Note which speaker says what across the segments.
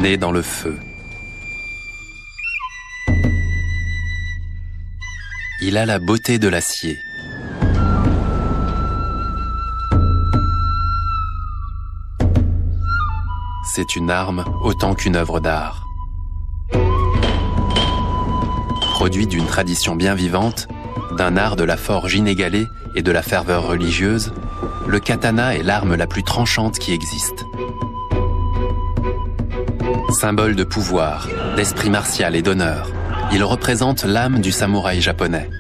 Speaker 1: né dans le feu. Il a la beauté de l'acier. C'est une arme autant qu'une œuvre d'art. Produit d'une tradition bien vivante, d'un art de la forge inégalé et de la ferveur religieuse, le katana est l'arme la plus tranchante qui existe. Symbole de pouvoir, d'esprit martial et d'honneur, il représente l'âme du samouraï japonais.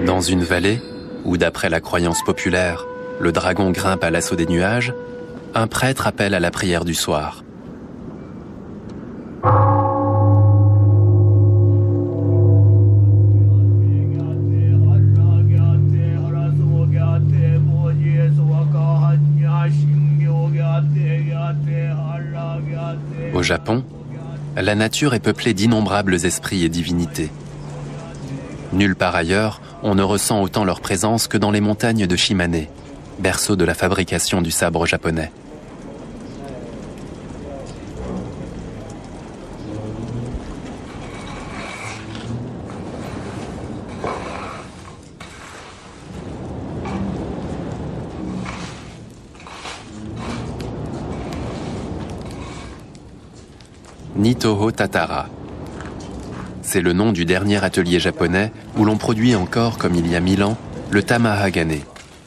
Speaker 1: Dans une vallée, où d'après la croyance populaire, le dragon grimpe à l'assaut des nuages, un prêtre appelle à la prière du soir. Au Japon, la nature est peuplée d'innombrables esprits et divinités. Nulle part ailleurs, on ne ressent autant leur présence que dans les montagnes de Shimane, berceau de la fabrication du sabre japonais. Nitoho Tatara. C'est le nom du dernier atelier japonais où l'on produit encore, comme il y a 1000 ans, le tamahagane,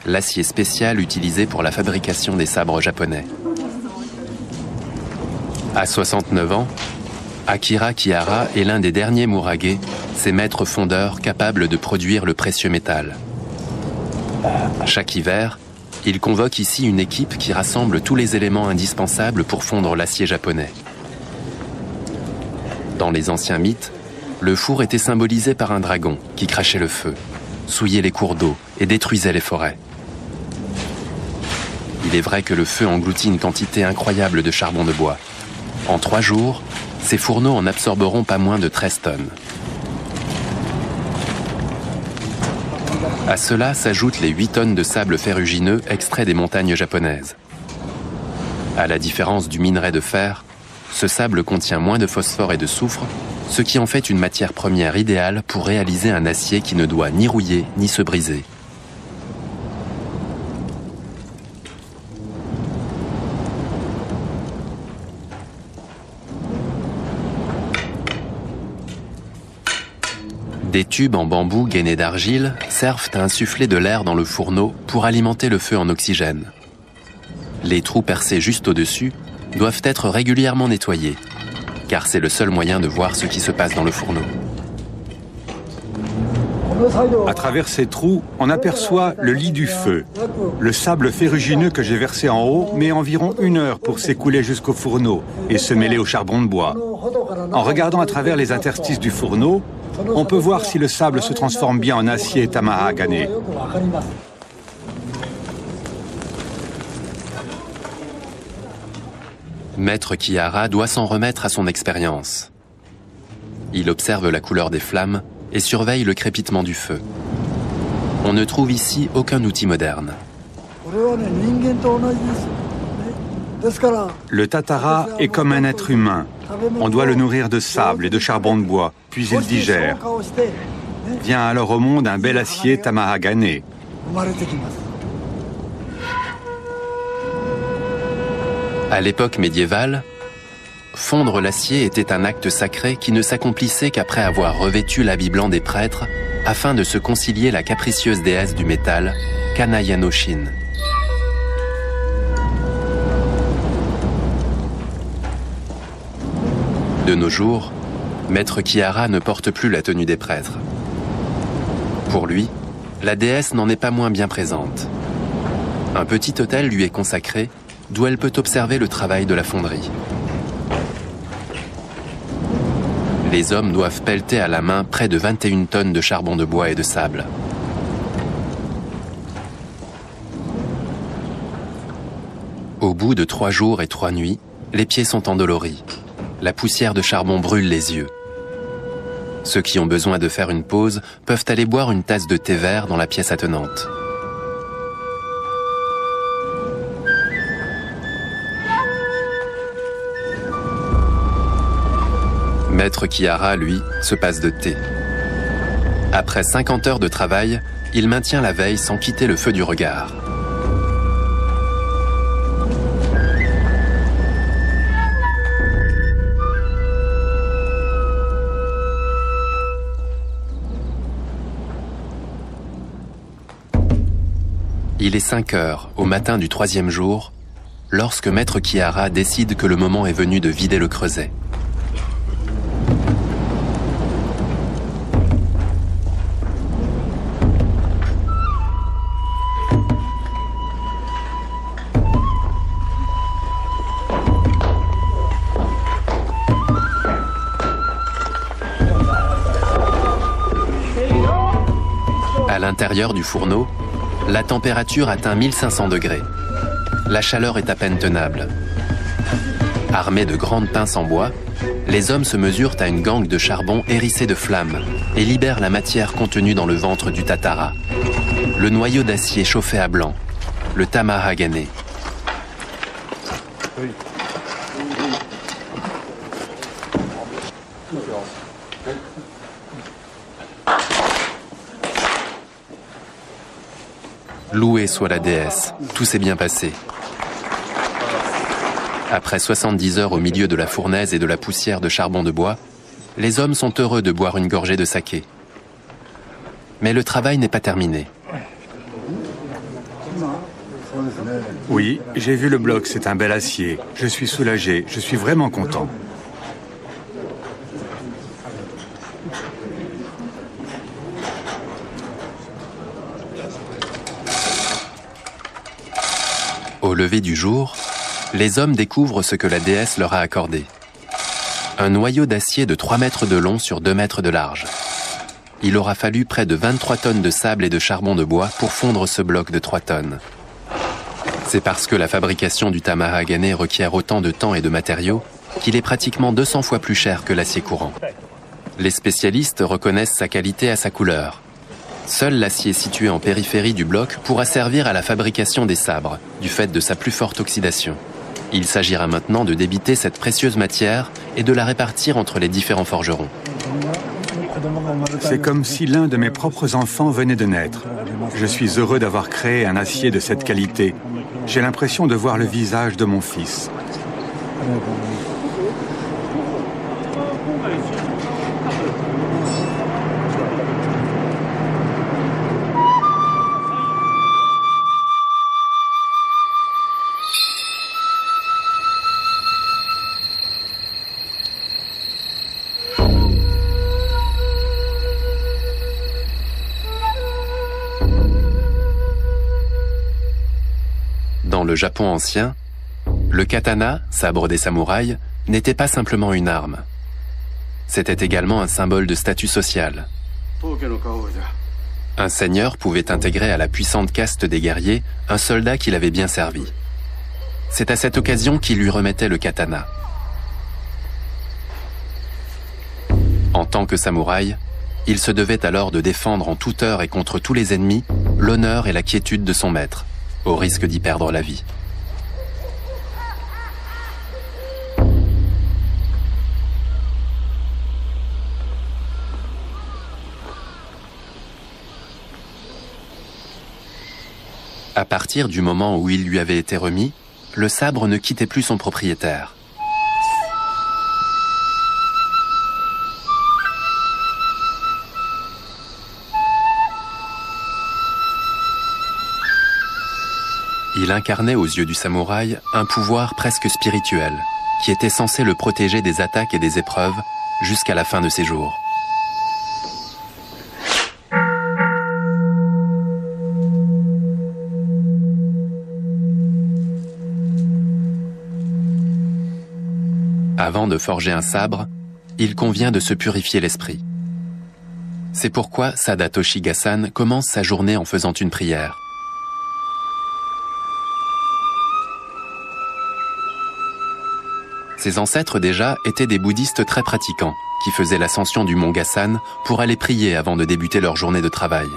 Speaker 1: l'acier spécial utilisé pour la fabrication des sabres japonais. À 69 ans, Akira Kihara est l'un des derniers Murage, ces maîtres fondeurs capables de produire le précieux métal. Chaque hiver, il convoque ici une équipe qui rassemble tous les éléments indispensables pour fondre l'acier japonais. Dans les anciens mythes, le four était symbolisé par un dragon qui crachait le feu, souillait les cours d'eau et détruisait les forêts. Il est vrai que le feu engloutit une quantité incroyable de charbon de bois. En 3 jours, ces fourneaux en absorberont pas moins de 13 tonnes. À cela s'ajoutent les 8 tonnes de sable ferrugineux extraits des montagnes japonaises. À la différence du minerai de fer, ce sable contient moins de phosphore et de soufre, ce qui en fait une matière première idéale pour réaliser un acier qui ne doit ni rouiller ni se briser. Des tubes en bambou gainés d'argile servent à insuffler de l'air dans le fourneau pour alimenter le feu en oxygène. Les trous percés juste au-dessus doivent être régulièrement nettoyés, car c'est le seul moyen de voir ce qui se passe dans le fourneau.
Speaker 2: À travers ces trous, on aperçoit le lit du feu. Le sable ferrugineux que j'ai versé en haut met environ 1 heure pour s'écouler jusqu'au fourneau et se mêler au charbon de bois. En regardant à travers les interstices du fourneau, on peut voir si le sable se transforme bien en acier tamahagane.
Speaker 1: Maître Kihara doit s'en remettre à son expérience. Il observe la couleur des flammes et surveille le crépitement du feu. On ne trouve ici aucun outil moderne.
Speaker 2: Le tatara est comme un être humain. On doit le nourrir de sable et de charbon de bois, puis il digère. Vient alors au monde un bel acier tamahagane.
Speaker 1: À l'époque médiévale, fondre l'acier était un acte sacré qui ne s'accomplissait qu'après avoir revêtu l'habit blanc des prêtres afin de se concilier la capricieuse déesse du métal, Kanaya-no-shin. De nos jours, Maître Kihara ne porte plus la tenue des prêtres. Pour lui, la déesse n'en est pas moins bien présente. Un petit autel lui est consacré, d'où elle peut observer le travail de la fonderie. Les hommes doivent pelleter à la main près de 21 tonnes de charbon de bois et de sable. Au bout de 3 jours et 3 nuits, les pieds sont endoloris. La poussière de charbon brûle les yeux. Ceux qui ont besoin de faire une pause peuvent aller boire une tasse de thé vert dans la pièce attenante. Maître Kihara, lui, se passe de thé. Après 50 heures de travail, il maintient la veille sans quitter le feu du regard. Il est 5 heures, au matin du 3e jour, lorsque Maître Kihara décide que le moment est venu de vider le creuset. À l'intérieur du fourneau, la température atteint 1500 degrés. La chaleur est à peine tenable. Armés de grandes pinces en bois, les hommes se mesurent à une gangue de charbon hérissée de flammes et libèrent la matière contenue dans le ventre du tatara. Le noyau d'acier chauffé à blanc, le tamahagane. Louée soit la déesse, tout s'est bien passé. Après 70 heures au milieu de la fournaise et de la poussière de charbon de bois, les hommes sont heureux de boire une gorgée de saké. Mais le travail n'est pas terminé.
Speaker 2: Oui, j'ai vu le bloc, c'est un bel acier. Je suis soulagé, je suis vraiment content.
Speaker 1: Au lever du jour, les hommes découvrent ce que la déesse leur a accordé. Un noyau d'acier de 3 mètres de long sur 2 mètres de large. Il aura fallu près de 23 tonnes de sable et de charbon de bois pour fondre ce bloc de 3 tonnes. C'est parce que la fabrication du tamahagane requiert autant de temps et de matériaux qu'il est pratiquement 200 fois plus cher que l'acier courant. Les spécialistes reconnaissent sa qualité à sa couleur. Seul l'acier situé en périphérie du bloc pourra servir à la fabrication des sabres, du fait de sa plus forte oxydation. Il s'agira maintenant de débiter cette précieuse matière et de la répartir entre les différents forgerons.
Speaker 2: C'est comme si l'un de mes propres enfants venait de naître. Je suis heureux d'avoir créé un acier de cette qualité. J'ai l'impression de voir le visage de mon fils.
Speaker 1: Dans le Japon ancien, le katana, sabre des samouraïs, n'était pas simplement une arme. C'était également un symbole de statut social. Un seigneur pouvait intégrer à la puissante caste des guerriers un soldat qui l'avait bien servi. C'est à cette occasion qu'il lui remettait le katana. En tant que samouraï, il se devait alors de défendre en toute heure et contre tous les ennemis l'honneur et la quiétude de son maître, au risque d'y perdre la vie. À partir du moment où il lui avait été remis, le sabre ne quittait plus son propriétaire. Il incarnait aux yeux du samouraï un pouvoir presque spirituel, qui était censé le protéger des attaques et des épreuves jusqu'à la fin de ses jours. Avant de forger un sabre, il convient de se purifier l'esprit. C'est pourquoi Sada Toshiga-san commence sa journée en faisant une prière. Ses ancêtres déjà étaient des bouddhistes très pratiquants, qui faisaient l'ascension du mont Gasan pour aller prier avant de débuter leur journée de travail.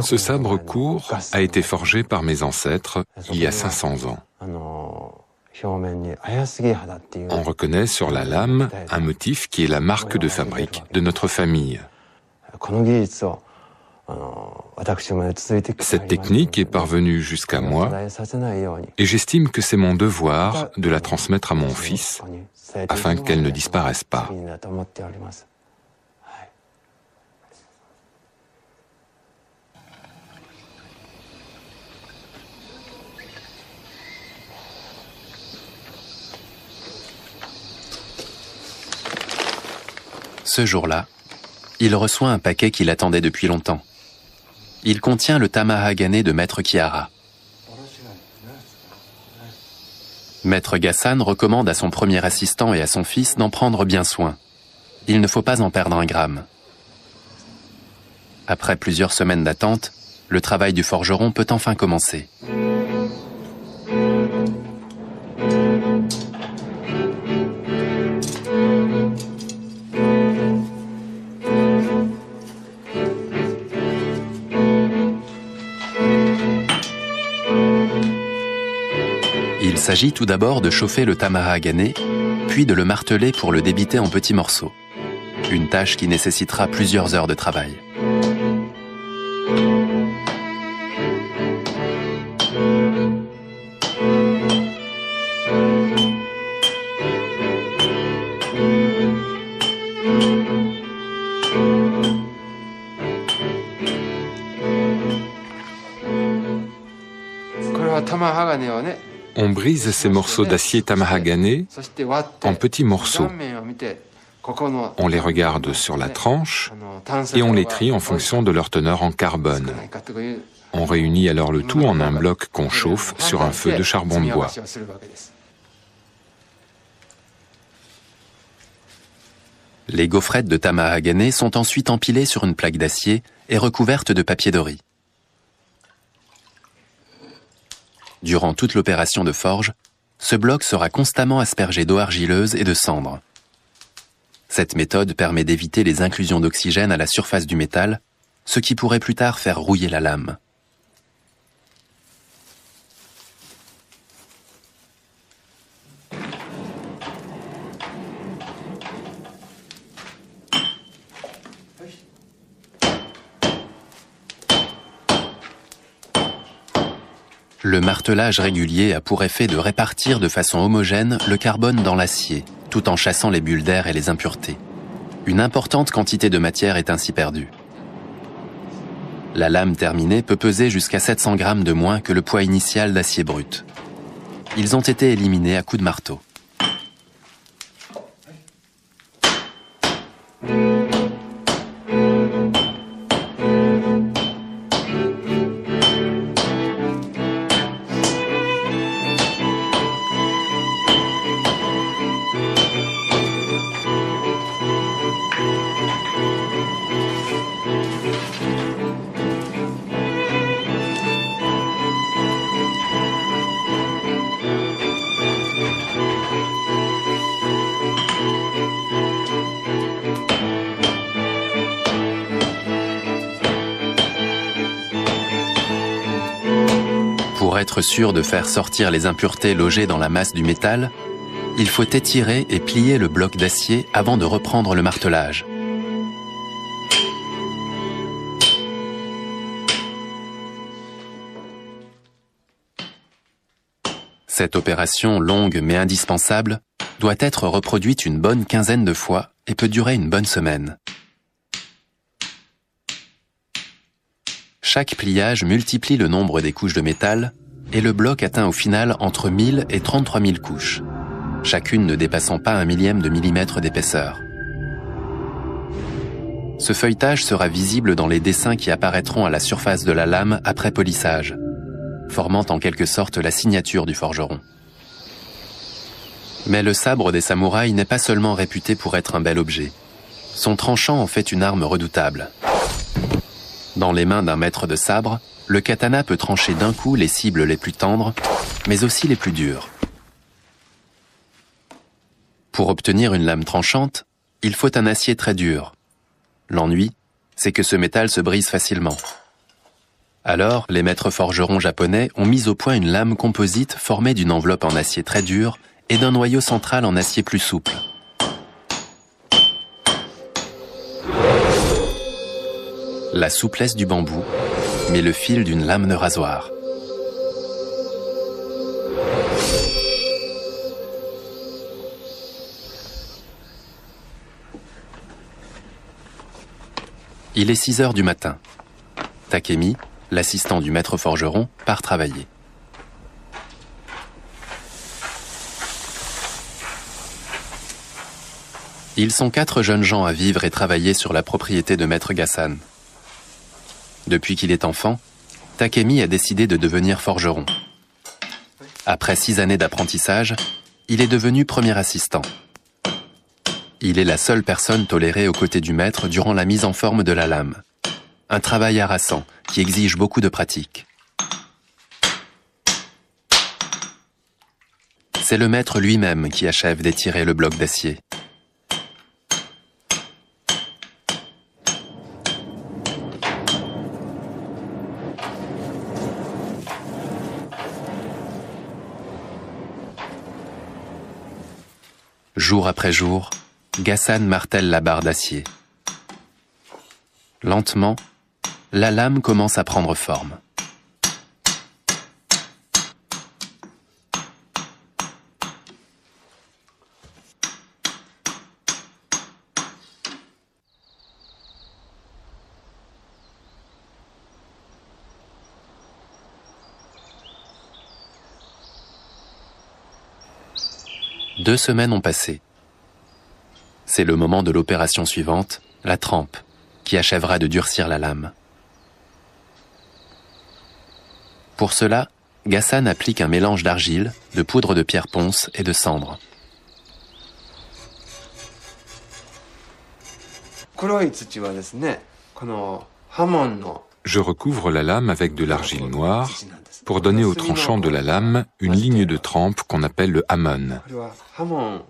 Speaker 3: Ce sabre court a été forgé par mes ancêtres il y a 500 ans. On reconnaît sur la lame un motif qui est la marque de fabrique de notre famille. Cette technique est parvenue jusqu'à moi et j'estime que c'est mon devoir de la transmettre à mon fils afin qu'elle ne disparaisse pas.
Speaker 1: Ce jour-là, il reçoit un paquet qu'il attendait depuis longtemps. Il contient le tamahagane de Maître Kihara. Maître Gasan recommande à son premier assistant et à son fils d'en prendre bien soin. Il ne faut pas en perdre un gramme. Après plusieurs semaines d'attente, le travail du forgeron peut enfin commencer. Il s'agit tout d'abord de chauffer le tamahagane, puis de le marteler pour le débiter en petits morceaux. Une tâche qui nécessitera plusieurs heures de travail.
Speaker 3: On brise ces morceaux d'acier tamahagane en petits morceaux. On les regarde sur la tranche et on les trie en fonction de leur teneur en carbone. On réunit alors le tout en un bloc qu'on chauffe sur un feu de charbon de bois.
Speaker 1: Les gaufrettes de tamahagane sont ensuite empilées sur une plaque d'acier et recouvertes de papier de riz. Durant toute l'opération de forge, ce bloc sera constamment aspergé d'eau argileuse et de cendres. Cette méthode permet d'éviter les inclusions d'oxygène à la surface du métal, ce qui pourrait plus tard faire rouiller la lame. Le martelage régulier a pour effet de répartir de façon homogène le carbone dans l'acier, tout en chassant les bulles d'air et les impuretés. Une importante quantité de matière est ainsi perdue. La lame terminée peut peser jusqu'à 700 grammes de moins que le poids initial d'acier brut. Ils ont été éliminés à coups de marteau. Pour être sûr de faire sortir les impuretés logées dans la masse du métal, il faut étirer et plier le bloc d'acier avant de reprendre le martelage. Cette opération longue mais indispensable doit être reproduite une bonne quinzaine de fois et peut durer une bonne semaine. Chaque pliage multiplie le nombre des couches de métal et le bloc atteint au final entre 1000 et 33 000 couches, chacune ne dépassant pas 1 millième de millimètre d'épaisseur. Ce feuilletage sera visible dans les dessins qui apparaîtront à la surface de la lame après polissage, formant en quelque sorte la signature du forgeron. Mais le sabre des samouraïs n'est pas seulement réputé pour être un bel objet. Son tranchant en fait une arme redoutable. Dans les mains d'un maître de sabre, le katana peut trancher d'un coup les cibles les plus tendres, mais aussi les plus dures. Pour obtenir une lame tranchante, il faut un acier très dur. L'ennui, c'est que ce métal se brise facilement. Alors, les maîtres forgerons japonais ont mis au point une lame composite formée d'une enveloppe en acier très dur et d'un noyau central en acier plus souple. La souplesse du bambou, mais le fil d'une lame de rasoir. Il est 6 heures du matin. Takemi, l'assistant du maître forgeron, part travailler. Ils sont 4 jeunes gens à vivre et travailler sur la propriété de maître Gassan. Depuis qu'il est enfant, Takemi a décidé de devenir forgeron. Après 6 années d'apprentissage, il est devenu premier assistant. Il est la seule personne tolérée aux côtés du maître durant la mise en forme de la lame. Un travail harassant qui exige beaucoup de pratique. C'est le maître lui-même qui achève d'étirer le bloc d'acier. Jour après jour, Gassan martèle la barre d'acier. Lentement, la lame commence à prendre forme. Deux semaines ont passé. C'est le moment de l'opération suivante, la trempe, qui achèvera de durcir la lame. Pour cela, Gassan applique un mélange d'argile, de poudre de pierre ponce et de cendre.
Speaker 3: Je recouvre la lame avec de l'argile noire pour donner au tranchant de la lame une ligne de trempe qu'on appelle le hamon.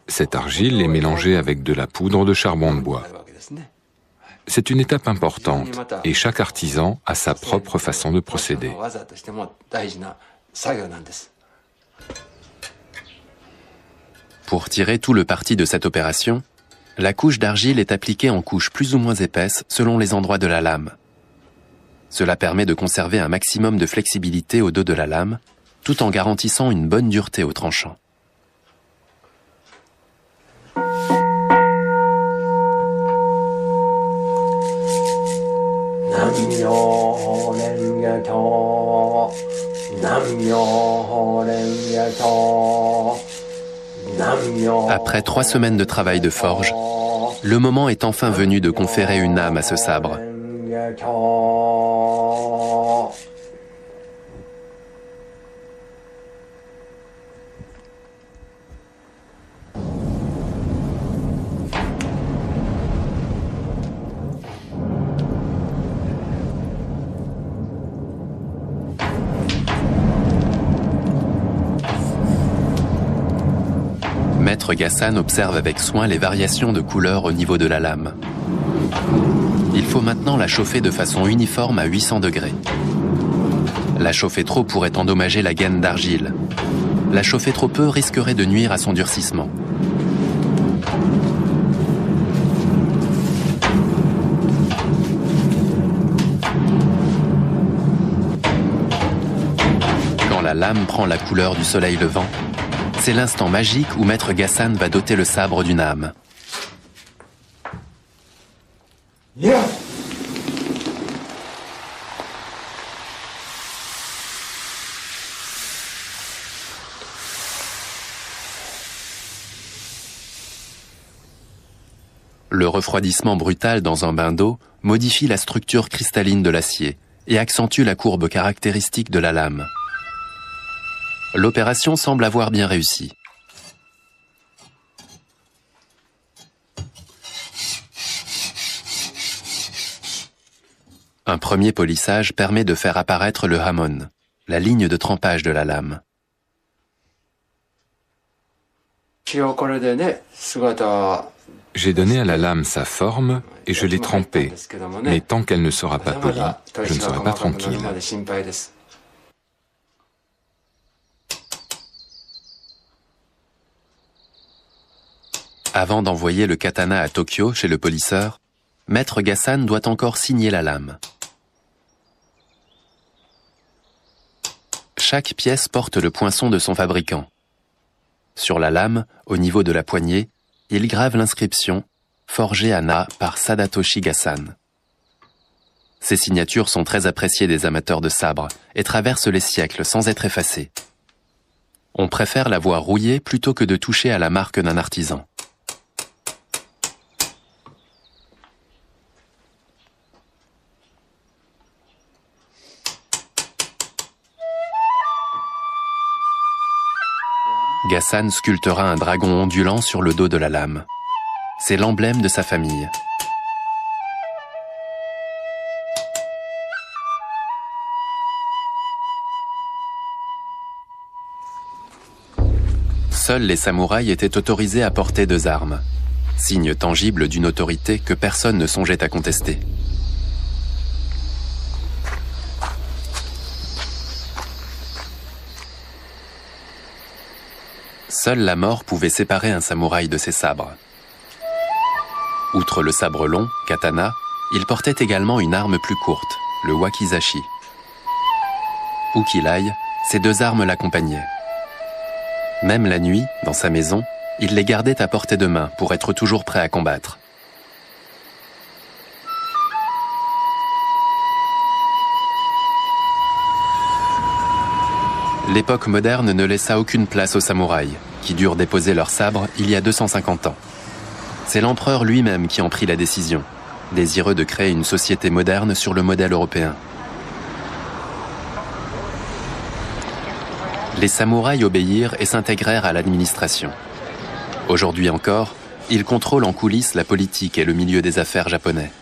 Speaker 3: Cette argile est mélangée avec de la poudre de charbon de bois. C'est une étape importante et chaque artisan a sa propre façon de procéder.
Speaker 1: Pour tirer tout le parti de cette opération, la couche d'argile est appliquée en couches plus ou moins épaisses selon les endroits de la lame. Cela permet de conserver un maximum de flexibilité au dos de la lame, tout en garantissant une bonne dureté au tranchant. Après 3 semaines de travail de forge, le moment est enfin venu de conférer une âme à ce sabre. Maître Gassan observe avec soin les variations de couleur au niveau de la lame. Il faut maintenant la chauffer de façon uniforme à 800 degrés. La chauffer trop pourrait endommager la gaine d'argile. La chauffer trop peu risquerait de nuire à son durcissement. Quand la lame prend la couleur du soleil levant, c'est l'instant magique où Maître Gassan va doter le sabre d'une âme. Le refroidissement brutal dans un bain d'eau modifie la structure cristalline de l'acier et accentue la courbe caractéristique de la lame. L'opération semble avoir bien réussi. Un premier polissage permet de faire apparaître le hamon, la ligne de trempage de la lame.
Speaker 3: J'ai donné à la lame sa forme et je l'ai trempée, mais tant qu'elle ne sera pas polie, je ne serai pas tranquille.
Speaker 1: Avant d'envoyer le katana à Tokyo chez le polisseur, Maître Gassan doit encore signer la lame. Chaque pièce porte le poinçon de son fabricant. Sur la lame, au niveau de la poignée, il grave l'inscription « Forgé à Na par Sadatoshi Gassan ». Ces signatures sont très appréciées des amateurs de sabre et traversent les siècles sans être effacées. On préfère la voir rouillée plutôt que de toucher à la marque d'un artisan. Gassan sculptera un dragon ondulant sur le dos de la lame. C'est l'emblème de sa famille. Seuls les samouraïs étaient autorisés à porter 2 armes, signe tangible d'une autorité que personne ne songeait à contester. Seule la mort pouvait séparer un samouraï de ses sabres. Outre le sabre long, katana, il portait également une arme plus courte, le wakizashi. Où qu'il aille, ces 2 armes l'accompagnaient. Même la nuit, dans sa maison, il les gardait à portée de main pour être toujours prêt à combattre. L'époque moderne ne laissa aucune place aux samouraïs, qui durent déposer leurs sabres il y a 250 ans. C'est l'empereur lui-même qui en prit la décision, désireux de créer une société moderne sur le modèle européen. Les samouraïs obéirent et s'intégrèrent à l'administration. Aujourd'hui encore, ils contrôlent en coulisses la politique et le milieu des affaires japonais.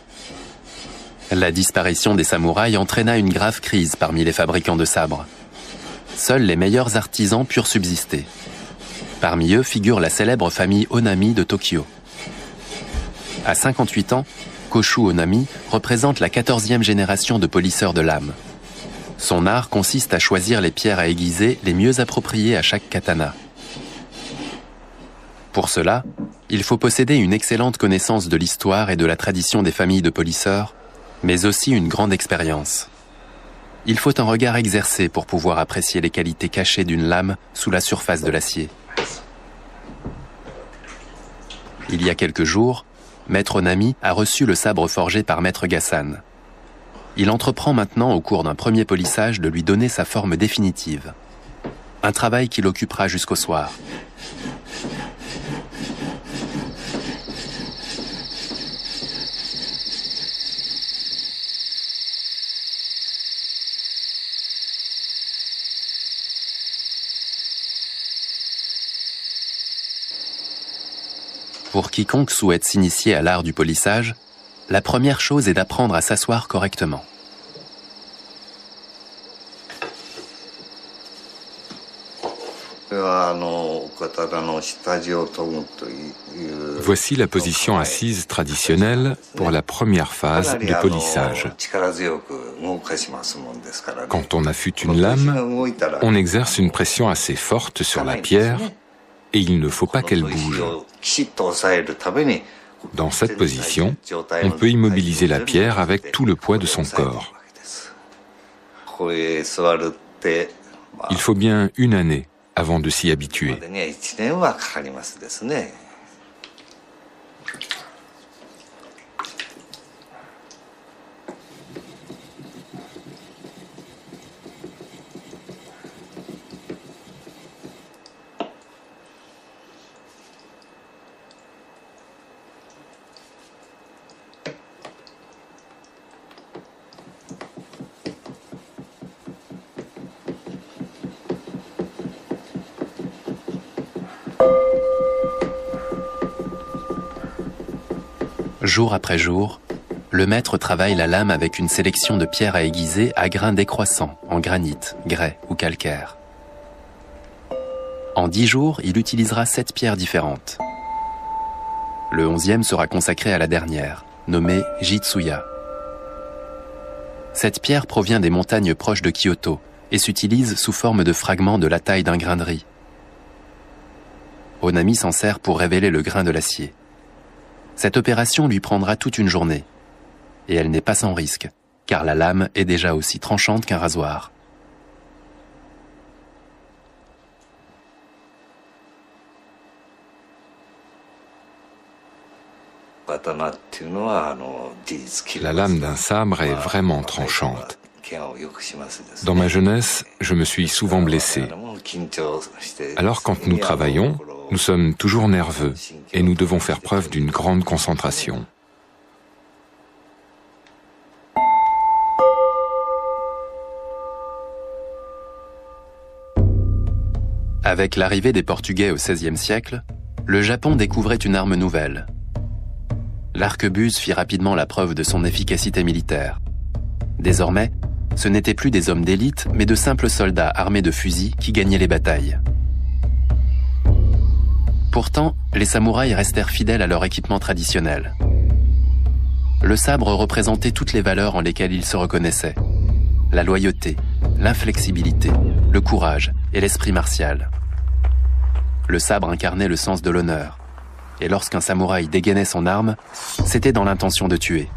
Speaker 1: La disparition des samouraïs entraîna une grave crise parmi les fabricants de sabres. Seuls les meilleurs artisans purent subsister. Parmi eux figure la célèbre famille Onami de Tokyo. À 58 ans, Koshu Onami représente la 14e génération de polisseurs de lames. Son art consiste à choisir les pierres à aiguiser les mieux appropriées à chaque katana. Pour cela, il faut posséder une excellente connaissance de l'histoire et de la tradition des familles de polisseurs, mais aussi une grande expérience. Il faut un regard exercé pour pouvoir apprécier les qualités cachées d'une lame sous la surface de l'acier. Il y a quelques jours, Maître Onami a reçu le sabre forgé par Maître Gassan. Il entreprend maintenant au cours d'un premier polissage de lui donner sa forme définitive. Un travail qui l'occupera jusqu'au soir. Pour quiconque souhaite s'initier à l'art du polissage, la première chose est d'apprendre à s'asseoir correctement.
Speaker 3: Voici la position assise traditionnelle pour la première phase de polissage. Quand on affûte une lame, on exerce une pression assez forte sur la pierre et il ne faut pas qu'elle bouge. Dans cette position, on peut immobiliser la pierre avec tout le poids de son corps. Il faut bien une année avant de s'y habituer.
Speaker 1: Jour après jour, le maître travaille la lame avec une sélection de pierres à aiguiser à grains décroissants, en granit, grès ou calcaire. En 10 jours, il utilisera 7 pierres différentes. Le 11e sera consacré à la dernière, nommée Jitsuya. Cette pierre provient des montagnes proches de Kyoto et s'utilise sous forme de fragments de la taille d'un grain de riz. Onami s'en sert pour révéler le grain de l'acier. Cette opération lui prendra toute une journée. Et elle n'est pas sans risque, car la lame est déjà aussi tranchante qu'un rasoir.
Speaker 3: La lame d'un sabre est vraiment tranchante. Dans ma jeunesse, je me suis souvent blessé. Alors quand nous travaillons, nous sommes toujours nerveux et nous devons faire preuve d'une grande concentration.
Speaker 1: Avec l'arrivée des Portugais au XVIe siècle, le Japon découvrait une arme nouvelle. L'arquebuse fit rapidement la preuve de son efficacité militaire. Désormais, ce n'étaient plus des hommes d'élite, mais de simples soldats armés de fusils qui gagnaient les batailles. Pourtant, les samouraïs restèrent fidèles à leur équipement traditionnel. Le sabre représentait toutes les valeurs en lesquelles ils se reconnaissaient. La loyauté, l'inflexibilité, le courage et l'esprit martial. Le sabre incarnait le sens de l'honneur. Et lorsqu'un samouraï dégainait son arme, c'était dans l'intention de tuer.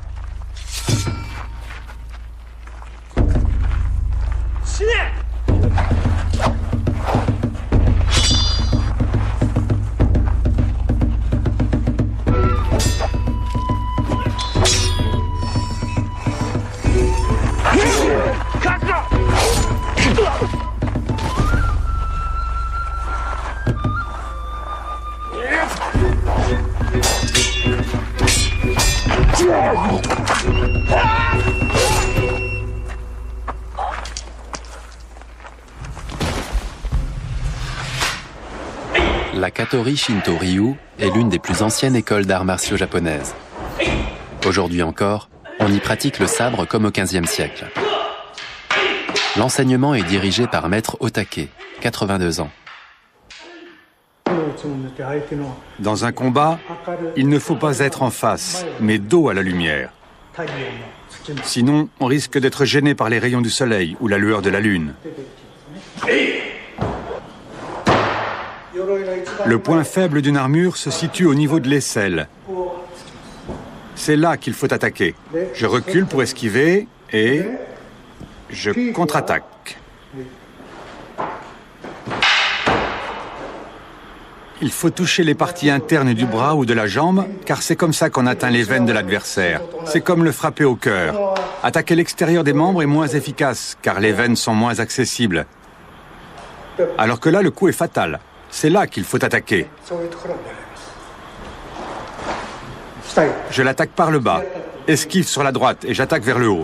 Speaker 1: La Katori Shinto Ryu est l'une des plus anciennes écoles d'arts martiaux japonaises. Aujourd'hui encore, on y pratique le sabre comme au XVe siècle. L'enseignement est dirigé par maître Otake, 82 ans.
Speaker 2: Dans un combat, il ne faut pas être en face, mais dos à la lumière. Sinon, on risque d'être gêné par les rayons du soleil ou la lueur de la lune. Le point faible d'une armure se situe au niveau de l'aisselle. C'est là qu'il faut attaquer. Je recule pour esquiver et je contre-attaque. Il faut toucher les parties internes du bras ou de la jambe, car c'est comme ça qu'on atteint les veines de l'adversaire. C'est comme le frapper au cœur. Attaquer l'extérieur des membres est moins efficace, car les veines sont moins accessibles. Alors que là, le coup est fatal. C'est là qu'il faut attaquer. Je l'attaque par le bas, esquive sur la droite et j'attaque vers le haut.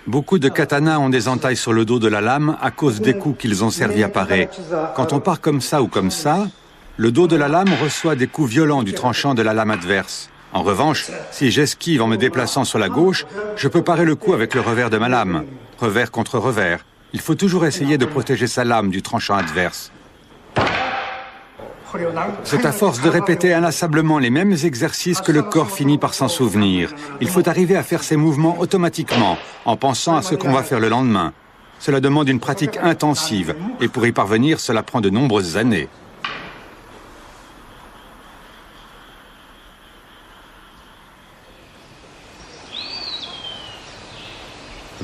Speaker 2: Beaucoup de katanas ont des entailles sur le dos de la lame à cause des coups qu'ils ont servi à parer. Quand on part comme ça ou comme ça, le dos de la lame reçoit des coups violents du tranchant de la lame adverse. En revanche, si j'esquive en me déplaçant sur la gauche, je peux parer le coup avec le revers de ma lame. Revers contre revers. Il faut toujours essayer de protéger sa lame du tranchant adverse. C'est à force de répéter inlassablement les mêmes exercices que le corps finit par s'en souvenir. Il faut arriver à faire ces mouvements automatiquement, en pensant à ce qu'on va faire le lendemain. Cela demande une pratique intensive, et pour y parvenir, cela prend de nombreuses années.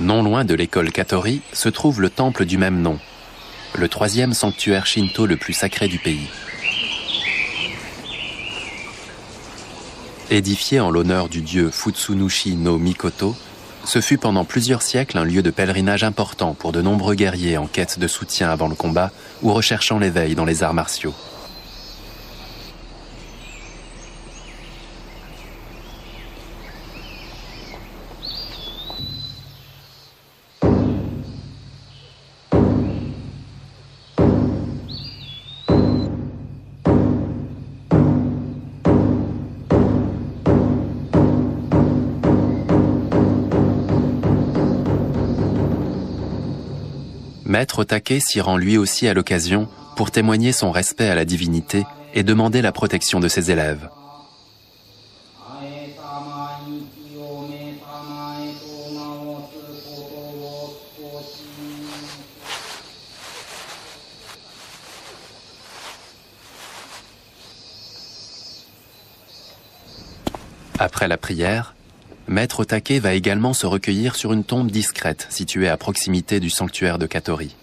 Speaker 1: Non loin de l'école Katori se trouve le temple du même nom, le 3e sanctuaire shinto le plus sacré du pays. Édifié en l'honneur du dieu Futsunushi no Mikoto, ce fut pendant plusieurs siècles un lieu de pèlerinage important pour de nombreux guerriers en quête de soutien avant le combat ou recherchant l'éveil dans les arts martiaux. Maître Otake s'y rend lui aussi à l'occasion pour témoigner son respect à la divinité et demander la protection de ses élèves. Après la prière, Maître Otake va également se recueillir sur une tombe discrète située à proximité du sanctuaire de Katori.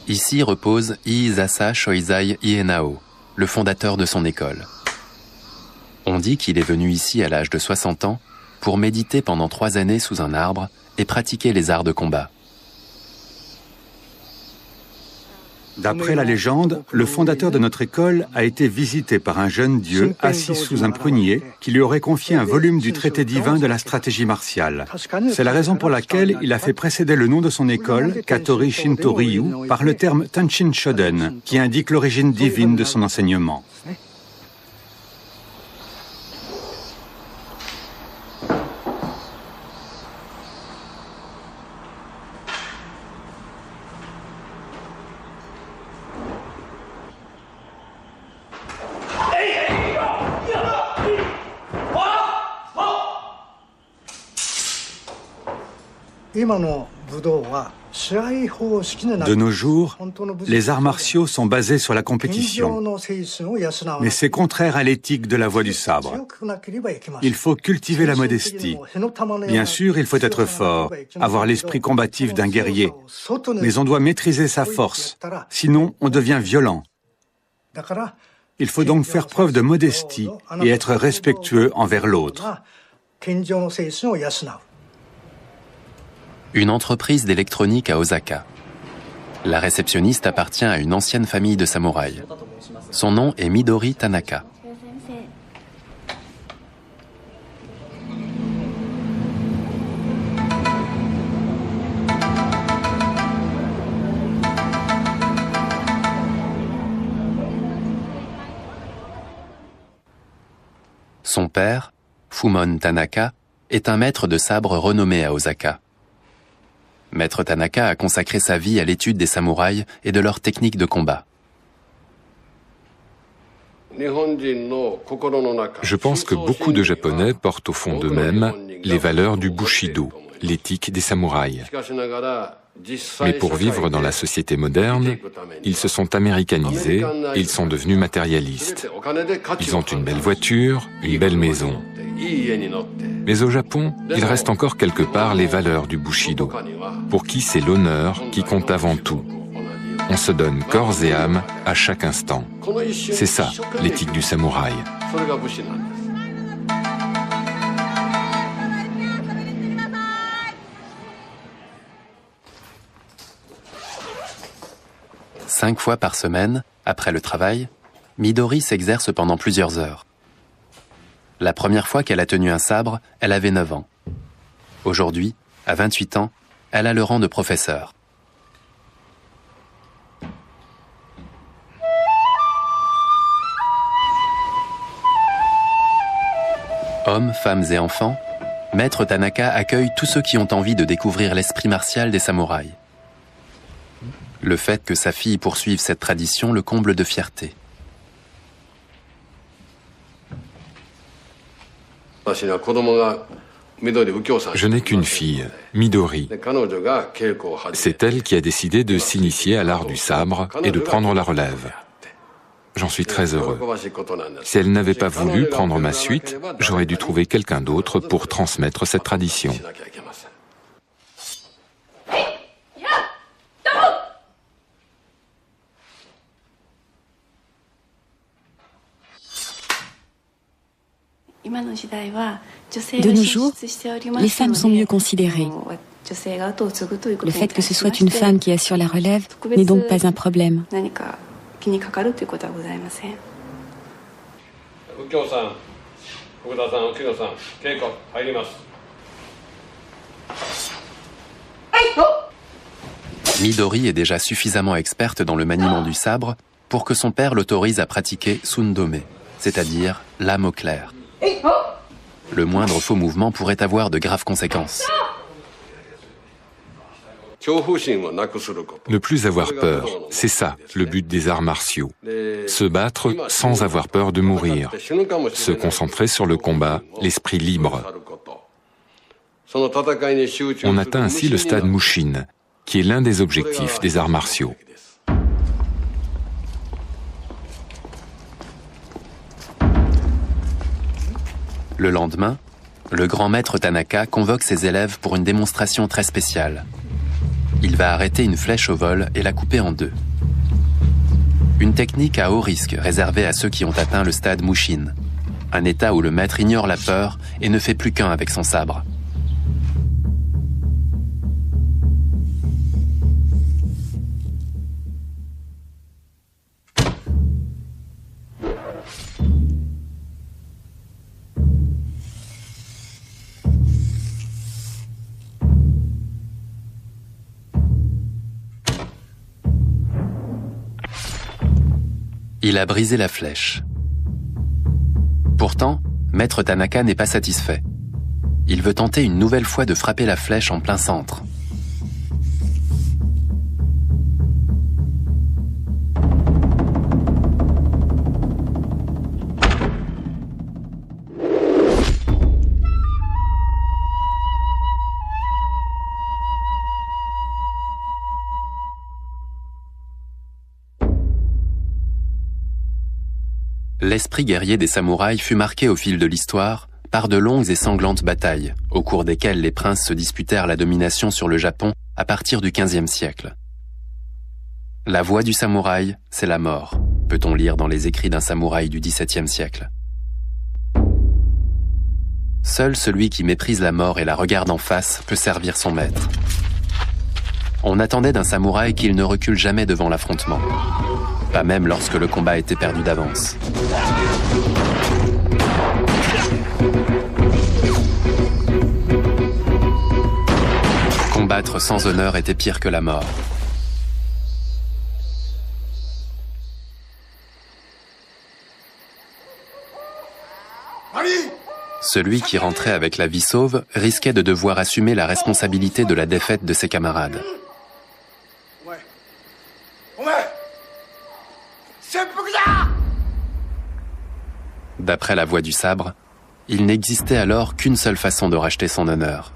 Speaker 1: Ici repose Iizasa Shoizai Ienao, le fondateur de son école. On dit qu'il est venu ici à l'âge de 60 ans pour méditer pendant 3 années sous un arbre et pratiquer les arts de combat.
Speaker 2: D'après la légende, le fondateur de notre école a été visité par un jeune dieu assis sous un prunier qui lui aurait confié un volume du traité divin de la stratégie martiale. C'est la raison pour laquelle il a fait précéder le nom de son école, Katori Shinto Ryu, par le terme Tanshin Shoden, qui indique l'origine divine de son enseignement. De nos jours, les arts martiaux sont basés sur la compétition. Mais c'est contraire à l'éthique de la voie du sabre. Il faut cultiver la modestie. Bien sûr, il faut être fort, avoir l'esprit combatif d'un guerrier. Mais on doit maîtriser sa force, sinon on devient violent. Il faut donc faire preuve de modestie et être respectueux envers l'autre.
Speaker 1: Une entreprise d'électronique à Osaka. La réceptionniste appartient à une ancienne famille de samouraïs. Son nom est Midori Tanaka. Son père, Fumon Tanaka, est un maître de sabre renommé à Osaka. Maître Tanaka a consacré sa vie à l'étude des samouraïs et de leurs techniques de combat.
Speaker 3: Je pense que beaucoup de Japonais portent au fond d'eux-mêmes les valeurs du Bushido, l'éthique des samouraïs. Mais pour vivre dans la société moderne, ils se sont américanisés et ils sont devenus matérialistes. Ils ont une belle voiture, une belle maison. Mais au Japon, il reste encore quelque part les valeurs du Bushido, pour qui c'est l'honneur qui compte avant tout. On se donne corps et âme à chaque instant. C'est ça, l'éthique du samouraï.
Speaker 1: Cinq fois par semaine, après le travail, Midori s'exerce pendant plusieurs heures. La première fois qu'elle a tenu un sabre, elle avait 9 ans. Aujourd'hui, à 28 ans, elle a le rang de professeur. Hommes, femmes et enfants, Maître Tanaka accueille tous ceux qui ont envie de découvrir l'esprit martial des samouraïs. Le fait que sa fille poursuive cette tradition le comble de fierté.
Speaker 3: Je n'ai qu'une fille, Midori. C'est elle qui a décidé de s'initier à l'art du sabre et de prendre la relève. J'en suis très heureux. Si elle n'avait pas voulu prendre ma suite, j'aurais dû trouver quelqu'un d'autre pour transmettre cette tradition.
Speaker 4: De nos jours, les femmes sont mieux considérées. Le fait que ce soit une femme qui assure la relève n'est donc pas un problème.
Speaker 1: Midori est déjà suffisamment experte dans le maniement du sabre pour que son père l'autorise à pratiquer Sundome, c'est-à-dire lame au clair. Le moindre faux mouvement pourrait avoir de graves conséquences.
Speaker 3: Ne plus avoir peur, c'est ça le but des arts martiaux. Se battre sans avoir peur de mourir. Se concentrer sur le combat, l'esprit libre. On atteint ainsi le stade Mushin, qui est l'un des objectifs des arts martiaux.
Speaker 1: Le lendemain, le grand maître Tanaka convoque ses élèves pour une démonstration très spéciale. Il va arrêter une flèche au vol et la couper en deux. Une technique à haut risque réservée à ceux qui ont atteint le stade Mushin, un état où le maître ignore la peur et ne fait plus qu'un avec son sabre. Il a brisé la flèche. Pourtant, Maître Tanaka n'est pas satisfait. Il veut tenter une nouvelle fois de frapper la flèche en plein centre. L'esprit guerrier des samouraïs fut marqué au fil de l'histoire par de longues et sanglantes batailles, au cours desquelles les princes se disputèrent la domination sur le Japon à partir du XVe siècle. La voie du samouraï, c'est la mort, peut-on lire dans les écrits d'un samouraï du XVIIe siècle. Seul celui qui méprise la mort et la regarde en face peut servir son maître. On attendait d'un samouraï qu'il ne recule jamais devant l'affrontement. Pas même lorsque le combat était perdu d'avance. Combattre sans honneur était pire que la mort. Celui qui rentrait avec la vie sauve risquait de devoir assumer la responsabilité de la défaite de ses camarades. D'après la voix du sabre, il n'existait alors qu'une seule façon de racheter son honneur.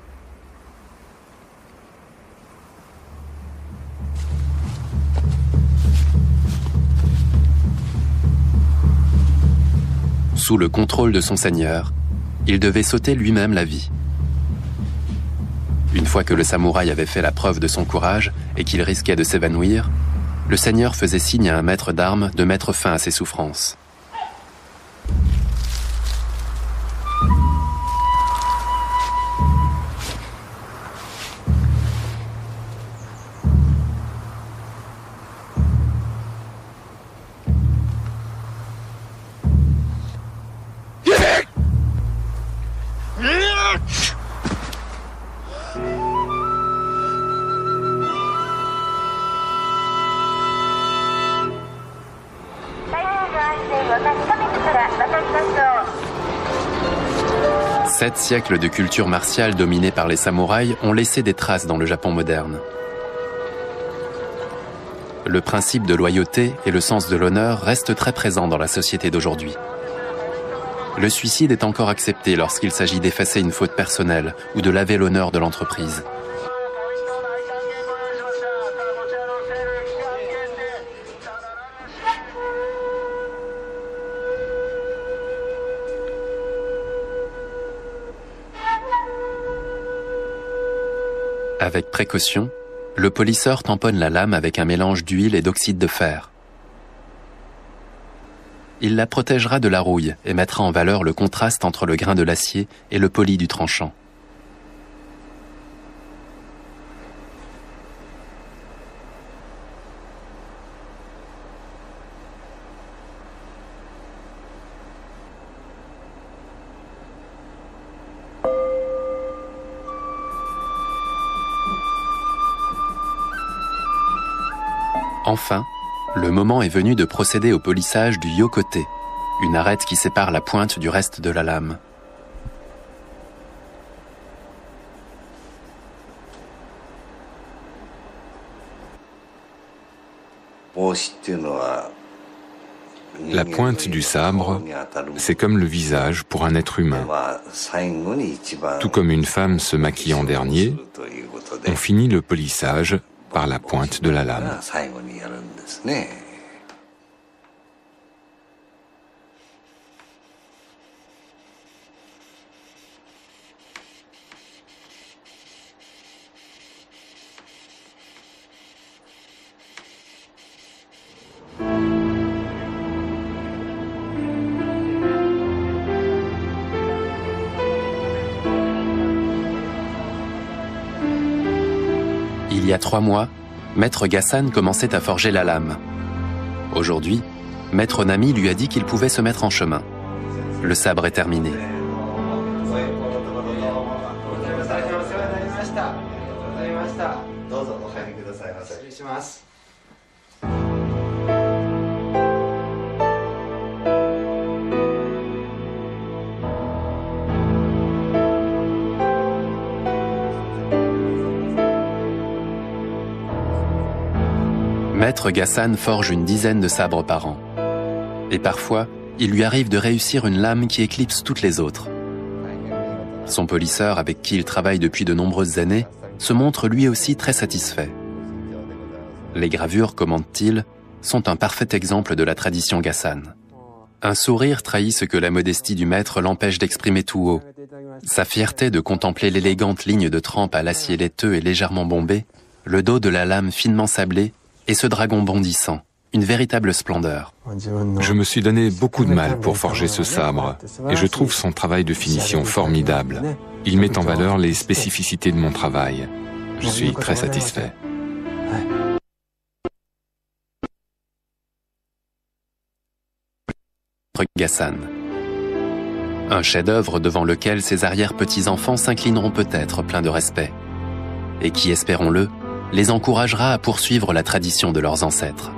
Speaker 1: Sous le contrôle de son seigneur, il devait sauter lui-même la vie. Une fois que le samouraï avait fait la preuve de son courage et qu'il risquait de s'évanouir, le seigneur faisait signe à un maître d'armes de mettre fin à ses souffrances. Sept siècles de culture martiale dominée par les samouraïs ont laissé des traces dans le Japon moderne. Le principe de loyauté et le sens de l'honneur restent très présents dans la société d'aujourd'hui. Le suicide est encore accepté lorsqu'il s'agit d'effacer une faute personnelle ou de laver l'honneur de l'entreprise. Avec précaution, le polisseur tamponne la lame avec un mélange d'huile et d'oxyde de fer. Il la protégera de la rouille et mettra en valeur le contraste entre le grain de l'acier et le poli du tranchant. Enfin, le moment est venu de procéder au polissage du yokote, une arête qui sépare la pointe du reste de la lame.
Speaker 3: La pointe du sabre, c'est comme le visage pour un être humain. Tout comme une femme se maquille en dernier, on finit le polissage par la pointe de la lame.
Speaker 1: Il y a 3 mois, Maître Ghassan commençait à forger la lame. Aujourd'hui, Maître Nami lui a dit qu'il pouvait se mettre en chemin. Le sabre est terminé. Maître Ghassan forge une dizaine de sabres par an. Et parfois, il lui arrive de réussir une lame qui éclipse toutes les autres. Son polisseur, avec qui il travaille depuis de nombreuses années, se montre lui aussi très satisfait. Les gravures, commente-t-il, sont un parfait exemple de la tradition Ghassan. Un sourire trahit ce que la modestie du maître l'empêche d'exprimer tout haut. Sa fierté de contempler l'élégante ligne de trempe à l'acier laiteux et légèrement bombé, le dos de la lame finement sablée, et ce dragon bondissant, une véritable splendeur.
Speaker 3: Je me suis donné beaucoup de mal pour forger ce sabre, et je trouve son travail de finition formidable. Il met en valeur les spécificités de mon travail. Je suis très satisfait.
Speaker 1: Ghassan. Un chef-d'œuvre devant lequel ses arrière-petits-enfants s'inclineront peut-être pleins de respect, et qui, espérons-le, les encouragera à poursuivre la tradition de leurs ancêtres.